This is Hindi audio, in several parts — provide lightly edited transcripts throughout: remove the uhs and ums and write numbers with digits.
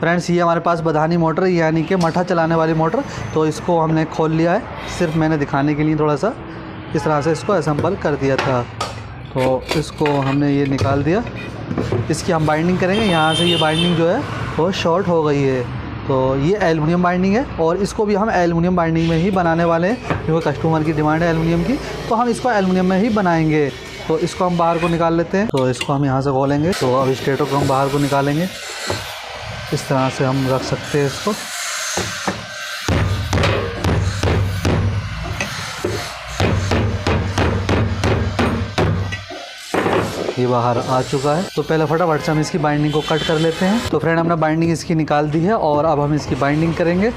फ्रेंड्स ये हमारे पास बधानी मोटर यानी कि मठा चलाने वाली मोटर, तो इसको हमने खोल लिया है, सिर्फ मैंने दिखाने के लिए थोड़ा सा इस तरह से इसको असेंबल कर दिया था। तो इसको हमने ये निकाल दिया, इसकी हम बाइंडिंग करेंगे। यहाँ से ये बाइंडिंग जो है वो शॉर्ट हो गई है, तो ये एलुमिनियम बाइंडिंग है और इसको भी हम एलुमिनियम बाइंडिंग में ही बनाने वाले हैं क्योंकि कस्टमर की डिमांड है एलुमिनियम की, तो हम इसको एलुमिनियम में ही बनाएंगे। तो इसको हम बाहर को निकाल लेते हैं, तो इसको हम यहाँ से खोलेंगे। तो अब स्टेटर को हम बाहर को निकालेंगे, इस तरह से हम रख सकते हैं इसको। ये बाहर आ चुका है, तो पहले फटाफट से हम इसकी बाइंडिंग को कट कर लेते हैं। तो फ्रेंड हमने बाइंडिंग इसकी निकाल दी है और अब हम इसकी बाइंडिंग करेंगे,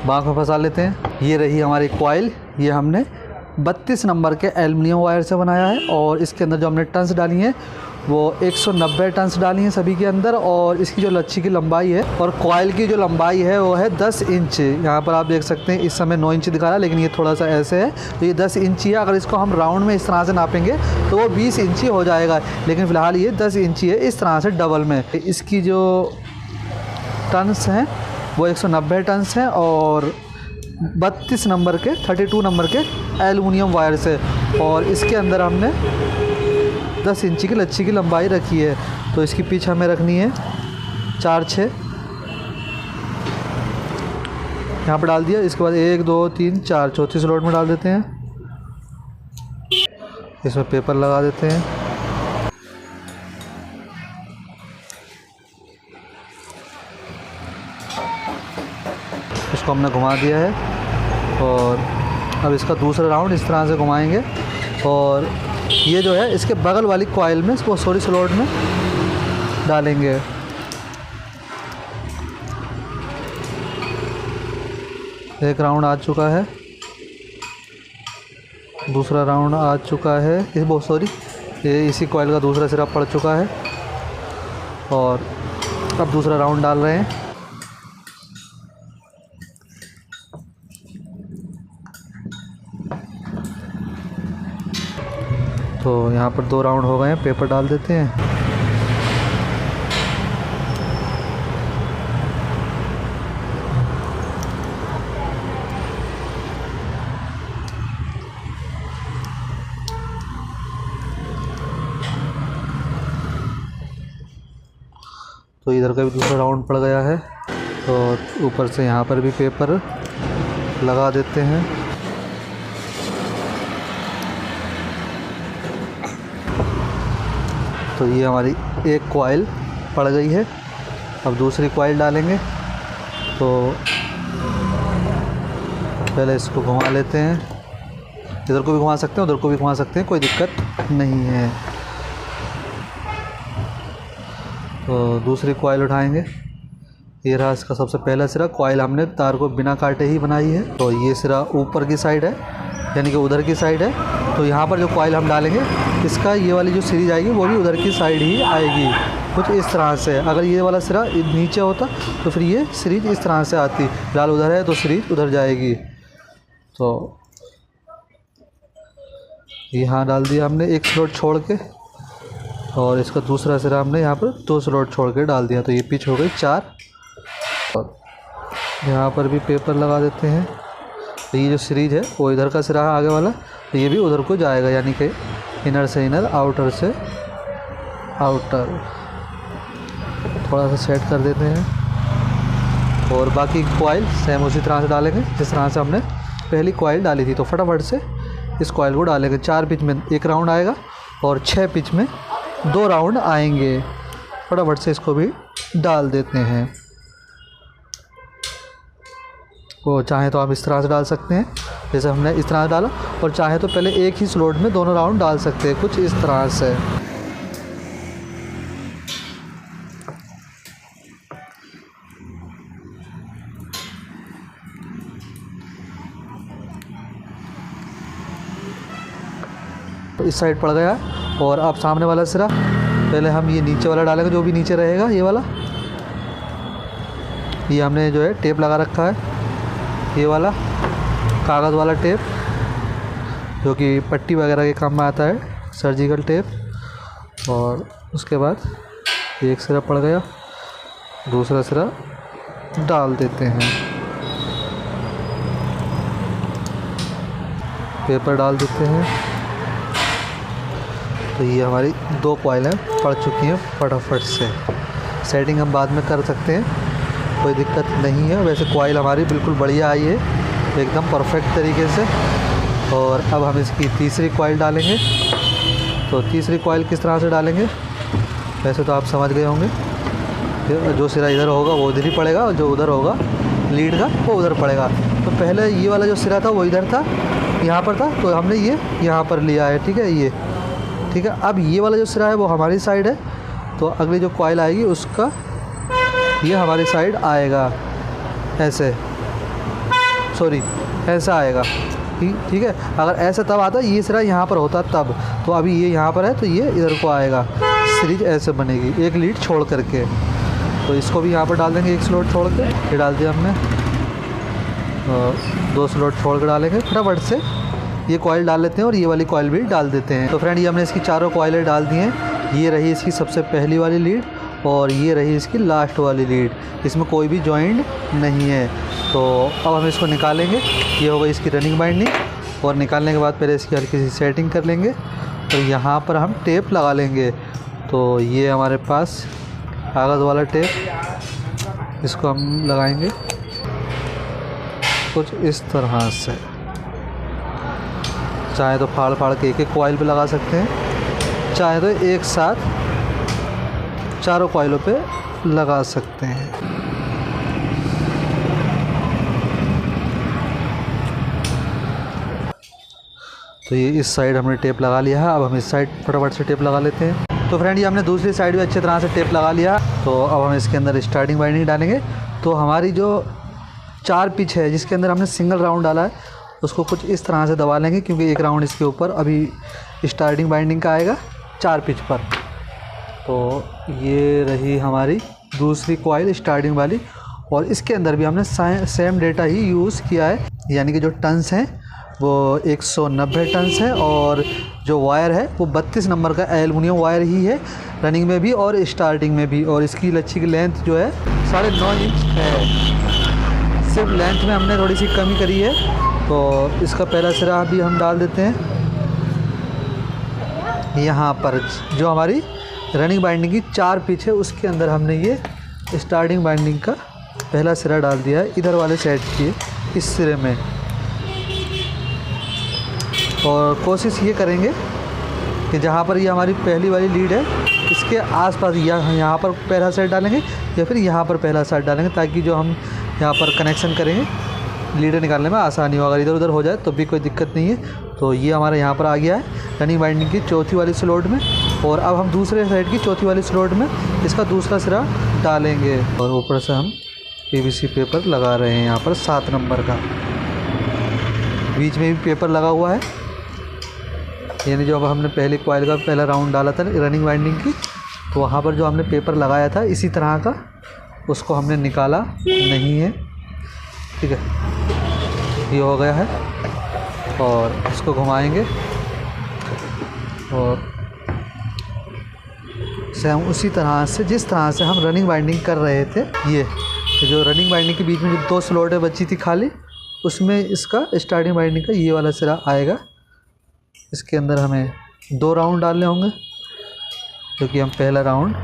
बाँक में फंसा लेते हैं। ये रही हमारी कॉइल, ये हमने 32 नंबर के एल्युमिनियम वायर से बनाया है और इसके अंदर जो हमने टन्स डाली हैं वो 190 टन्स डाली हैं सभी के अंदर। और इसकी जो लच्छी की लंबाई है और कॉइल की जो लंबाई है वो है 10 इंच। यहाँ पर आप देख सकते हैं इस समय 9 इंच दिखा रहा है, लेकिन ये थोड़ा सा ऐसे है, तो ये 10 इंच है। अगर इसको हम राउंड में इस तरह से नापेंगे तो वो 20 इंची हो जाएगा, लेकिन फ़िलहाल ये 10 इंची है इस तरह से डबल में। इसकी जो टन्स हैं वो 190 टन्स हैं और 32 नंबर के 32 नंबर के एलुमिनियम वायर से, और इसके अंदर हमने 10 इंची की लच्छी की लंबाई रखी है। तो इसकी पिच हमें रखनी है 4-6, यहाँ पर डाल दिया। इसके बाद 1 2 3 4 चौथी स्लॉट में डाल देते हैं, इसमें पेपर लगा देते हैं। इसको हमने घुमा दिया है और अब इसका दूसरा राउंड इस तरह से घुमाएंगे और ये जो है इसके बगल वाली कॉइल में इसको सॉरी स्लॉट में डालेंगे। एक राउंड आ चुका है, दूसरा राउंड आ चुका है, ये इसी कॉइल का दूसरा सिरा पड़ चुका है और अब दूसरा राउंड डाल रहे हैं। तो यहाँ पर 2 राउंड हो गए हैं, पेपर डाल देते हैं। तो इधर का भी दूसरा राउंड पड़ गया है, तो ऊपर से यहाँ पर भी पेपर लगा देते हैं। तो ये हमारी एक कॉइल पड़ गई है, अब दूसरी कॉइल डालेंगे। तो पहले इसको घुमा लेते हैं, इधर को भी घुमा सकते हैं उधर को भी घुमा सकते हैं, कोई दिक्कत नहीं है। तो दूसरी कॉइल उठाएंगे, ये रहा इसका सबसे पहला सिरा। कॉइल हमने तार को बिना काटे ही बनाई है, तो ये सिरा ऊपर की साइड है यानी कि उधर की साइड है। तो यहाँ पर जो कॉइल हम डालेंगे इसका ये वाली जो सीरीज आएगी वो भी उधर की साइड ही आएगी, कुछ इस तरह से। अगर ये वाला सिरा नीचे होता तो फिर ये सीरीज इस तरह से आती, फिलहाल उधर है तो सीरीज उधर जाएगी। तो यहाँ डाल दिया हमने एक स्लॉट छोड़ के और इसका दूसरा सिरा हमने यहाँ पर 2 स्लॉट छोड़ के डाल दिया, तो ये पिच हो गई 4। और यहाँ पर भी पेपर लगा देते हैं। तो ये जो सीरीज है वो इधर का सिरा है आगे वाला, तो ये भी उधर को जाएगा यानी कि इनर से इनर आउटर से आउटर। थोड़ा सा सेट कर देते हैं और बाकी कॉइल सेम उसी तरह से डालेंगे जिस तरह से हमने पहली कॉइल डाली थी। तो फटाफट से इस कॉइल को डालेंगे। 4 पिच में 1 राउंड आएगा और 6 पिच में 2 राउंड आएंगे। फटाफट से इसको भी डाल देते हैं। वो चाहे तो आप इस तरह से डाल सकते हैं जैसे हमने इस तरह से डाला, और चाहे तो पहले एक ही स्लॉट में दोनों राउंड डाल सकते हैं, कुछ इस तरह से। तो इस साइड पड़ गया और अब सामने वाला सिरा पहले हम ये नीचे वाला डालेंगे, जो भी नीचे रहेगा ये वाला। ये हमने जो है टेप लगा रखा है, ये वाला कागज़ वाला टेप जो कि पट्टी वगैरह के काम में आता है, सर्जिकल टेप। और उसके बाद एक सिरा पड़ गया, दूसरा सिरा डाल देते हैं, पेपर डाल देते हैं। तो ये हमारी 2 कॉइलें पड़ चुकी हैं फटाफट से। सेटिंग हम बाद में कर सकते हैं, कोई दिक्कत नहीं है। वैसे कॉइल हमारी बिल्कुल बढ़िया आई है, एकदम परफेक्ट तरीके से। और अब हम इसकी तीसरी कॉइल डालेंगे। तो तीसरी कॉइल किस तरह से डालेंगे, वैसे तो आप समझ गए होंगे। जो सिरा इधर होगा वो इधर ही पड़ेगा, और जो उधर होगा लीड का वो उधर पड़ेगा। तो पहले ये वाला जो सिरा था वो इधर था, यहाँ पर था, तो हमने ये यहाँ पर लिया है, ठीक है। ये ठीक है। अब ये वाला जो सिरा है वो हमारी साइड है, तो अगली जो कॉइल आएगी उसका ये हमारी साइड आएगा, ऐसे, सॉरी ऐसा आएगा, ठीक है। अगर ऐसा तब आता ये सिरा यहाँ पर होता तब, तो अभी ये यहाँ पर है तो ये इधर को आएगा, सीरीज ऐसे बनेगी एक लीड छोड़ करके। तो इसको भी यहाँ पर डाल देंगे, एक स्लॉट छोड़ के। ये डाल दिया हमने, 2 स्लॉट छोड़ कर डालेंगे फटाफट से। ये कॉइल डाल लेते हैं और ये वाली कॉइल भी डाल देते हैं। तो फ्रेंड ये हमने इसकी चारों कॉइलें डाल दी हैं। ये रही इसकी सबसे पहली वाली लीड और ये रही इसकी लास्ट वाली लीड, इसमें कोई भी जॉइंट नहीं है। तो अब हम इसको निकालेंगे। ये हो गई इसकी रनिंग बाइंडिंग, और निकालने के बाद पहले इसकी हल्की सी सेटिंग कर लेंगे। तो यहाँ पर हम टेप लगा लेंगे। तो ये हमारे पास कागज़ वाला टेप, इसको हम लगाएंगे कुछ इस तरह से। चाहे तो फाड़ फाड़ के एक कॉइल पे लगा सकते हैं, चाहे तो एक साथ चारों कॉइलों पे लगा सकते हैं। तो ये इस साइड हमने टेप लगा लिया है। अब हम इस साइड फटाफट से टेप लगा लेते हैं। तो फ्रेंड ये हमने दूसरी साइड भी अच्छी तरह से टेप लगा लिया। तो अब हम इसके अंदर स्टार्टिंग बाइंडिंग डालेंगे। तो हमारी जो 4 पिच है जिसके अंदर हमने सिंगल राउंड डाला है, उसको कुछ इस तरह से दबा लेंगे, क्योंकि एक राउंड इसके ऊपर अभी स्टार्टिंग बाइंडिंग का आएगा 4 पिच पर। तो ये रही हमारी दूसरी कॉइल स्टार्टिंग वाली, और इसके अंदर भी हमने सेम डेटा ही यूज़ किया है, यानी कि जो टन्स हैं वो 190 टन्स है, और जो वायर है वो 32 नंबर का एल्युमिनियम वायर ही है, रनिंग में भी और स्टार्टिंग में भी। और इसकी लच्छी की लेंथ जो है 9.5 इंच है। सिर्फ लेंथ में हमने थोड़ी सी कमी करी है। तो इसका पहला सिरा भी हम डाल देते हैं यहाँ पर। जो हमारी रनिंग बाइंडिंग की 4 पिच है उसके अंदर हमने ये स्टार्टिंग बाइंडिंग का पहला सिरा डाल दिया है, इधर वाले साइड की इस सिरे में। और कोशिश ये करेंगे कि जहाँ पर ये हमारी पहली वाली लीड है इसके आसपास या यहाँ पर पहला साइड डालेंगे या फिर यहाँ पर पहला साइड डालेंगे, ताकि जो हम यहाँ पर कनेक्शन करेंगे लीडर निकालने में आसानी हो। अगर इधर उधर हो जाए तो भी कोई दिक्कत नहीं है। तो ये हमारे यहाँ पर आ गया है रनिंग बाइंडिंग की चौथी वाली स्लॉट में। और अब हम दूसरे साइड की चौथी वाली स्लॉट में इसका दूसरा सिरा डालेंगे, और ऊपर से हम PVC पेपर लगा रहे हैं यहाँ पर 7 नंबर का। बीच में भी पेपर लगा हुआ है, यानी जो अब हमने पहली कॉइल का पहला राउंड डाला था रनिंग बाइंडिंग की, तो वहाँ पर जो हमने पेपर लगाया था इसी तरह का, उसको हमने निकाला नहीं है। ठीक है, ये हो गया है। और इसको घुमाएंगे और सेम उसी तरह से जिस तरह से हम रनिंग बाइंडिंग कर रहे थे। ये जो रनिंग बाइंडिंग के बीच में जो 2 स्लॉटें बची थी खाली, उसमें इसका स्टार्टिंग बाइंडिंग का ये वाला सिरा आएगा। इसके अंदर हमें 2 राउंड डालने होंगे, क्योंकि हम पहला राउंड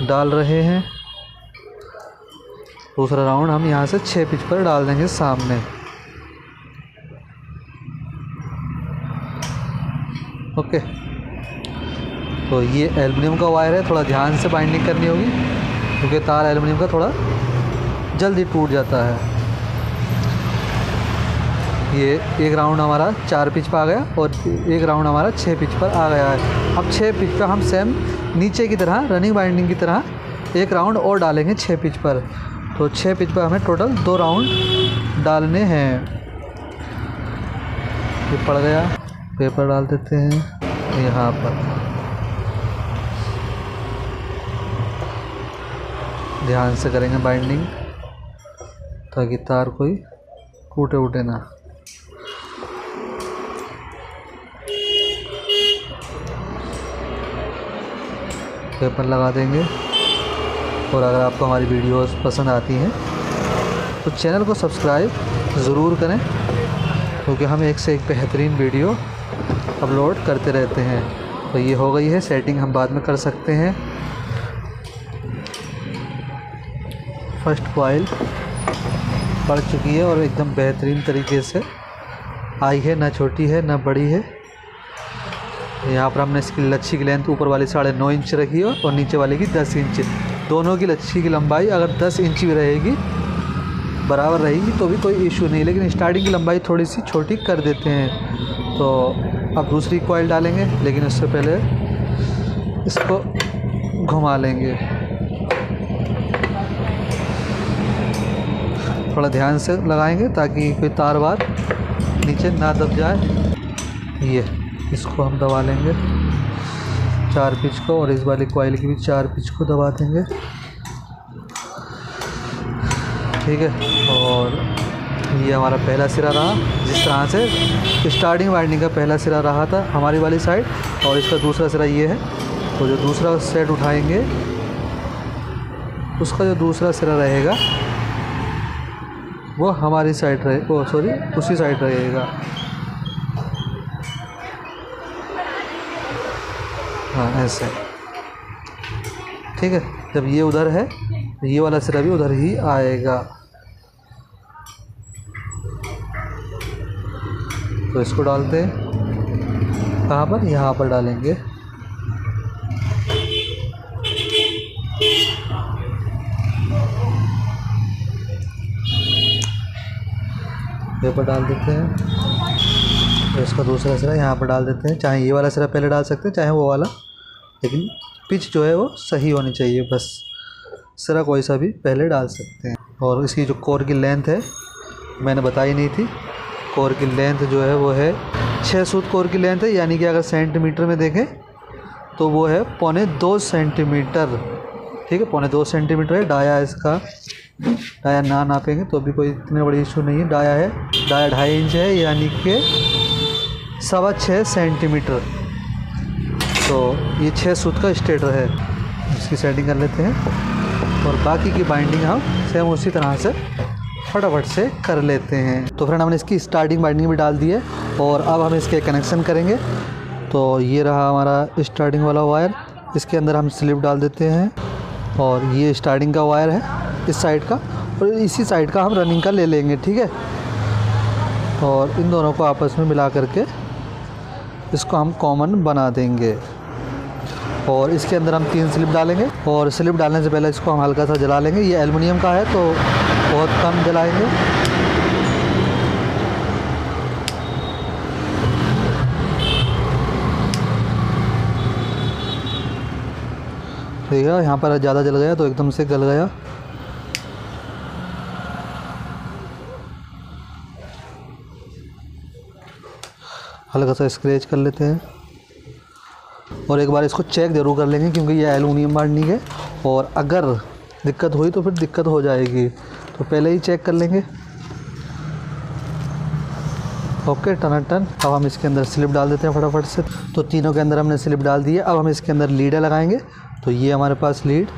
डाल रहे हैं। दूसरा राउंड हम यहाँ से 6 पिच पर डाल देंगे सामने। ओके, तो ये एल्युमिनियम का वायर है, थोड़ा ध्यान से बाइंडिंग करनी होगी, क्योंकि तार एल्युमिनियम का थोड़ा जल्दी टूट जाता है। ये एक राउंड हमारा 4 पिच पर आ गया और एक राउंड हमारा 6 पिच पर आ गया है। अब 6 पिच पर हम सेम नीचे की तरह रनिंग बाइंडिंग की तरह एक राउंड और डालेंगे 6 पिच पर। तो 6 पिच पर हमें टोटल 2 राउंड डालने हैं। ये पड़ गया, पेपर डाल देते हैं यहाँ पर। ध्यान से करेंगे बाइंडिंग, ताकि तार कोई टूटे उटे ना। पेपर लगा देंगे और अगर आपको हमारी वीडियोस पसंद आती हैं तो चैनल को सब्सक्राइब ज़रूर करें, क्योंकि हम एक से एक बेहतरीन वीडियो अपलोड करते रहते हैं। तो ये हो गई है सेटिंग, हम बाद में कर सकते हैं। फर्स्ट कॉइल पड़ चुकी है और एकदम बेहतरीन तरीके से आई है, ना छोटी है ना बड़ी है। यहाँ पर हमने इसकी लच्छी की लेंथ ऊपर वाली 9.5 इंच रखी है और नीचे वाले की 10 इंच। दोनों की लच्छी की लंबाई अगर 10 इंच भी रहेगी, बराबर रहेगी, तो भी कोई इशू नहीं, लेकिन स्टार्टिंग की लंबाई थोड़ी सी छोटी कर देते हैं। तो अब दूसरी कॉइल डालेंगे, लेकिन उससे पहले इसको घुमा लेंगे। थोड़ा ध्यान से लगाएंगे ताकि कोई तार वार नीचे ना दब जाए। ये इसको हम दबा लेंगे 4 पिच को, और इस वाली कॉइल की भी 4 पिच को दबा देंगे, ठीक है। और ये हमारा पहला सिरा रहा, जिस तरह से स्टार्टिंग वाइंडिंग का पहला सिरा रहा था हमारी वाली साइड, और इसका दूसरा सिरा ये है। तो जो दूसरा सेट उठाएंगे उसका जो दूसरा सिरा रहेगा वो हमारी साइड उसी साइड रहेगा। हाँ, ऐसे, ठीक है। जब ये उधर है तो ये वाला सिरा भी उधर ही आएगा। तो इसको डालते हैं कहाँ पर, यहाँ पर डालेंगे। ये पर डाल देते हैं। तो इसका दूसरा सिरा यहाँ पर डाल देते हैं। चाहे ये वाला सिरा पहले डाल सकते हैं, चाहे वो वाला, लेकिन पिच जो है वो सही होनी चाहिए, बस सिरा कोई सा भी पहले डाल सकते हैं। और इसकी जो कोर की लेंथ है मैंने बताई नहीं थी। कोर की लेंथ जो है वो है 6 सूत कोर की लेंथ है, यानी कि अगर सेंटीमीटर में देखें तो वो है 1.25 सेंटीमीटर, ठीक है। 1.25 सेंटीमीटर है डाया इसका। डाया ना नापेंगे तो भी कोई इतनी बड़ी इशू नहीं है। डाया 2.5 इंच है, यानी कि 6.25 सेंटीमीटर। तो ये 6 सूत का स्टेटर है। इसकी सेटिंग कर लेते हैं और बाकी की बाइंडिंग हम सेम उसी तरह से फटाफट से कर लेते हैं। तो फ्रेंड हमने इसकी स्टार्टिंग बाइंडिंग भी डाल दी है और अब हम इसके कनेक्शन करेंगे। तो ये रहा हमारा स्टार्टिंग वाला वायर, इसके अंदर हम स्लिप डाल देते हैं और ये स्टार्टिंग का वायर है इस साइड का, और इसी साइड का हम रनिंग का ले लेंगे, ठीक है। और इन दोनों को आपस में मिला करके इसको हम कॉमन बना देंगे। और इसके अंदर हम 3 स्लिप डालेंगे, और स्लिप डालने से पहले इसको हम हल्का सा जला लेंगे। ये एल्युमिनियम का है तो बहुत कम जलाएंगे। ठीक है, यहाँ पर ज़्यादा जल गया तो एकदम से गल गया। हल्का सा स्क्रैच कर लेते हैं और एक बार इसको चेक ज़रूर कर लेंगे, क्योंकि ये एल्युमिनियम बाइंडिंग है और अगर दिक्कत हुई तो फिर दिक्कत हो जाएगी, तो पहले ही चेक कर लेंगे। ओके, टनाटन। अब हम इसके अंदर स्लिप डाल देते हैं फटाफट से। तो तीनों के अंदर हमने स्लिप डाल दी है। अब हम इसके अंदर लीडें लगाएंगे। तो ये हमारे पास लीड,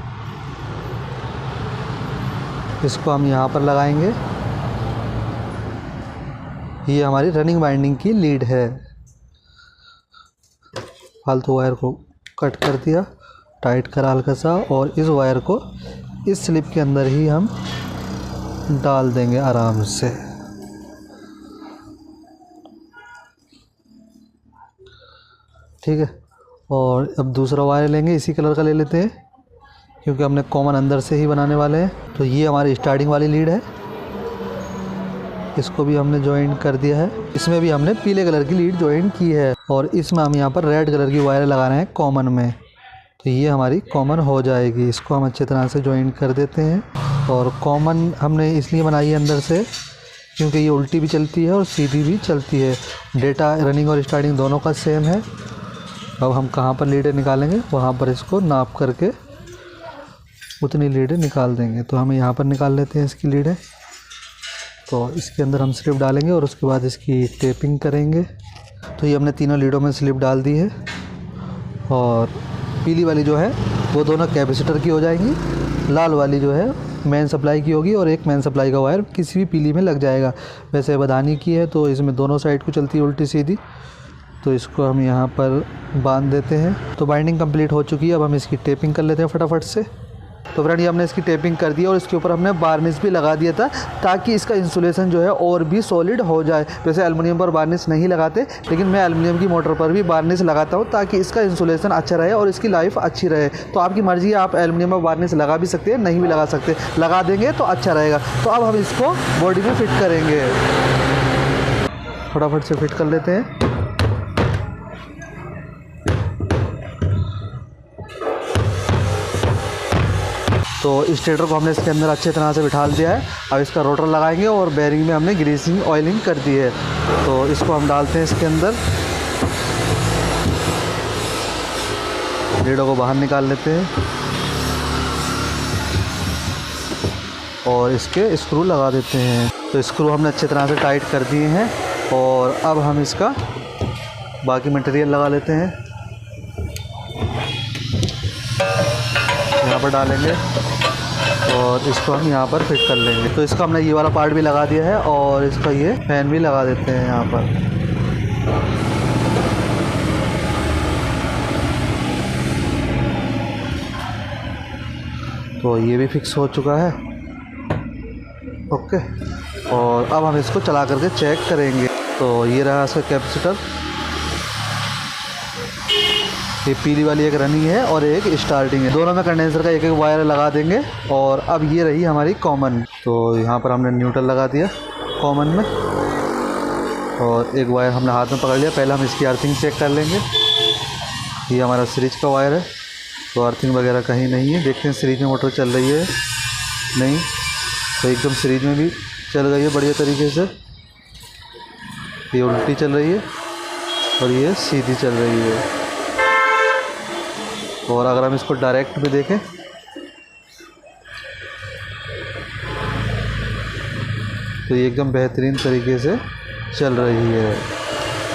इसको हम यहाँ पर लगाएंगे। ये हमारी रनिंग बाइंडिंग की लीड है। फालतू वायर को कट कर दिया, टाइट करा हल्का सा, और इस वायर को इस स्लिप के अंदर ही हम डाल देंगे आराम से। ठीक है, और अब दूसरा वायर लेंगे, इसी कलर का ले लेते हैं क्योंकि हमने कॉमन अंदर से ही बनाने वाले हैं। तो ये हमारी स्टार्टिंग वाली लीड है, इसको भी हमने ज्वाइन कर दिया है। इसमें भी हमने पीले कलर की लीड ज्वाइन की है और इसमें हम यहाँ पर रेड कलर की वायर लगा रहे हैं कॉमन में। तो ये हमारी कॉमन हो जाएगी। इसको हम अच्छी तरह से ज्वाइन कर देते हैं। और कॉमन हमने इसलिए बनाई है अंदर से क्योंकि ये उल्टी भी चलती है और सीधी भी चलती है। डेटा रनिंग और स्टार्टिंग दोनों का सेम है। अब हम कहाँ पर लीडें निकालेंगे वहाँ पर इसको नाप करके उतनी लीडें निकाल देंगे। तो हम यहाँ पर निकाल लेते हैं इसकी लीडें। तो इसके अंदर हम स्लिप डालेंगे और उसके बाद इसकी टेपिंग करेंगे। तो ये हमने तीनों लीडों में स्लिप डाल दी है और पीली वाली जो है वो दोनों कैपेसिटर की हो जाएंगी लाल वाली जो है मेन सप्लाई की होगी और एक मेन सप्लाई का वायर किसी भी पीली में लग जाएगा। वैसे बधानी की है तो इसमें दोनों साइड को चलती है उल्टी सीधी, तो इसको हम यहाँ पर बांध देते हैं। तो बाइंडिंग कंप्लीट हो चुकी है, अब हम इसकी टेपिंग कर लेते हैं फटाफट से। तो फ्रेंड ये हमने इसकी टेपिंग कर दी और इसके ऊपर हमने वार्निश भी लगा दिया था ताकि इसका इंसुलेशन जो है और भी सॉलिड हो जाए। वैसे एल्युमिनियम पर वार्निश नहीं लगाते, लेकिन मैं एल्युमिनियम की मोटर पर भी वार्निश लगाता हूँ ताकि इसका इंसुलेशन अच्छा रहे और इसकी लाइफ अच्छी रहे। तो आपकी मर्ज़ी है, आप एल्युमिनियम पर वार्निश लगा भी सकते हैं, नहीं भी लगा सकते, लगा देंगे तो अच्छा रहेगा। तो अब हम इसको बॉडी में फिट करेंगे, फटाफट से फिट कर लेते हैं। तो स्टेटर को हमने इसके अंदर अच्छे तरह से बिठा दिया है। अब इसका रोटर लगाएंगे और बेयरिंग में हमने ग्रीसिंग ऑयलिंग कर दी है। तो इसको हम डालते हैं इसके अंदर, लीडों को बाहर निकाल लेते हैं और इसके स्क्रू लगा देते हैं। तो स्क्रू हमने अच्छे तरह से टाइट कर दिए हैं और अब हम इसका बाकी मटेरियल लगा लेते हैं। यहाँ पर डालेंगे और इसको हम यहाँ पर फिट कर लेंगे। तो इसका हमने ये वाला पार्ट भी लगा दिया है और इसका ये फैन भी लगा देते हैं यहाँ पर। तो ये भी फिक्स हो चुका है, ओके। और अब हम इसको चला करके चेक करेंगे। तो ये रहा इसका कैपेसिटर, ये पीली वाली एक रनिंग है और एक स्टार्टिंग है। दोनों में कंडेंसर का एक एक वायर लगा देंगे। और अब ये रही हमारी कॉमन। तो यहाँ पर हमने न्यूट्रल लगा दिया कॉमन में और एक वायर हमने हाथ में पकड़ लिया। पहले हम इसकी अर्थिंग चेक कर लेंगे। ये हमारा सीरीज का वायर है, तो अर्थिंग वगैरह कहीं नहीं है। देखते हैं सीरीज में मोटर चल रही है, नहीं तो एकदम सीरीज में भी चल गई है बढ़िया तरीके से। ये उल्टी चल रही है और ये सीधी चल रही है। और अगर हम इसको डायरेक्ट में देखें तो ये एकदम बेहतरीन तरीके से चल रही है।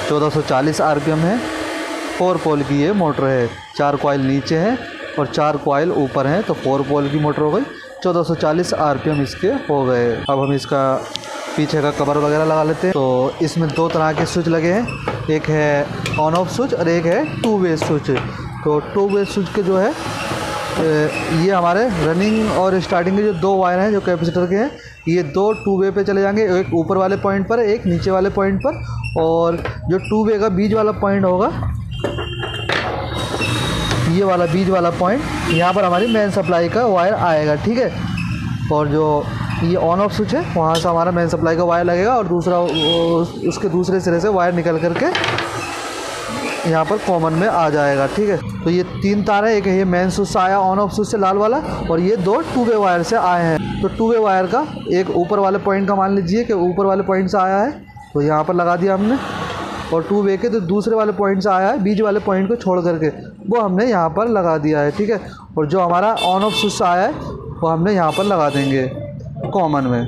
1440 आरपीएम है, 4 पोल की ये मोटर है। 4 कॉइल नीचे हैं और 4 कॉइल ऊपर हैं, तो 4 पोल की मोटर हो गई। 1440 आरपीएम इसके हो गए। अब हम इसका पीछे का कवर वगैरह लगा लेते हैं। तो इसमें 2 तरह के स्विच लगे हैं, एक है ऑन ऑफ स्विच और एक है 2 वे स्विच। तो 2 वे स्विच के जो है ये हमारे रनिंग और स्टार्टिंग के जो 2 वायर हैं जो कैपेसिटर के हैं, ये 2 2 वे पे चले जाएंगे, एक ऊपर वाले पॉइंट पर, एक नीचे वाले पॉइंट पर। और जो 2 वे का बीच वाला पॉइंट होगा, ये वाला बीच वाला पॉइंट, यहाँ पर हमारी मेन सप्लाई का वायर आएगा, ठीक है। और जो ये ऑन ऑफ स्विच है, वहाँ से हमारा मेन सप्लाई का वायर लगेगा और दूसरा उसके दूसरे सिरे से वायर निकल करके यहाँ पर कॉमन में आ जाएगा, ठीक है। तो ये 3 तार है, एक है ये मेन स्विच से आया ऑन ऑफ स्विच से लाल वाला, और ये 2 2 वे वायर से आए हैं। तो 2 वे वायर का एक ऊपर वाले पॉइंट का मान लीजिए कि ऊपर वाले पॉइंट से आया है, तो यहाँ पर लगा दिया हमने। और 2 वे के तो दूसरे वाले पॉइंट से आया है, बीच वाले पॉइंट को छोड़ करके, वो हमने यहाँ पर लगा दिया है, ठीक है। और जो हमारा ऑन ऑफ स्विच से आया है वो हमने यहाँ पर लगा देंगे कॉमन में।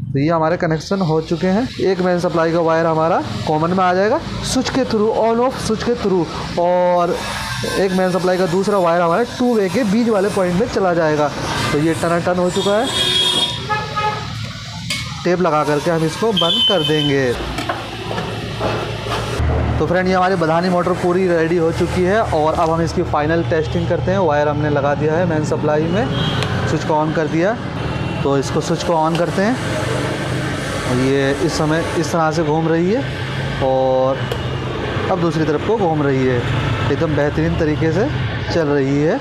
तो ये हमारे कनेक्शन हो चुके हैं। एक मेन सप्लाई का वायर हमारा कॉमन में आ जाएगा स्विच के थ्रू, ऑन ऑफ स्विच के थ्रू, और एक मेन सप्लाई का दूसरा वायर हमारे 2 वे के बीच वाले पॉइंट में चला जाएगा। तो ये टन हो चुका है। टेप लगा करके हम इसको बंद कर देंगे। तो फ्रेंड, ये हमारी बधानी मोटर पूरी रेडी हो चुकी है और अब हम इसकी फाइनल टेस्टिंग करते हैं। वायर हमने लगा दिया है मेन सप्लाई में, स्विच को ऑन कर दिया। तो इसको स्विच को ऑन करते हैं। ये इस समय इस तरह से घूम रही है और अब दूसरी तरफ को घूम रही है। एकदम बेहतरीन तरीके से चल रही है।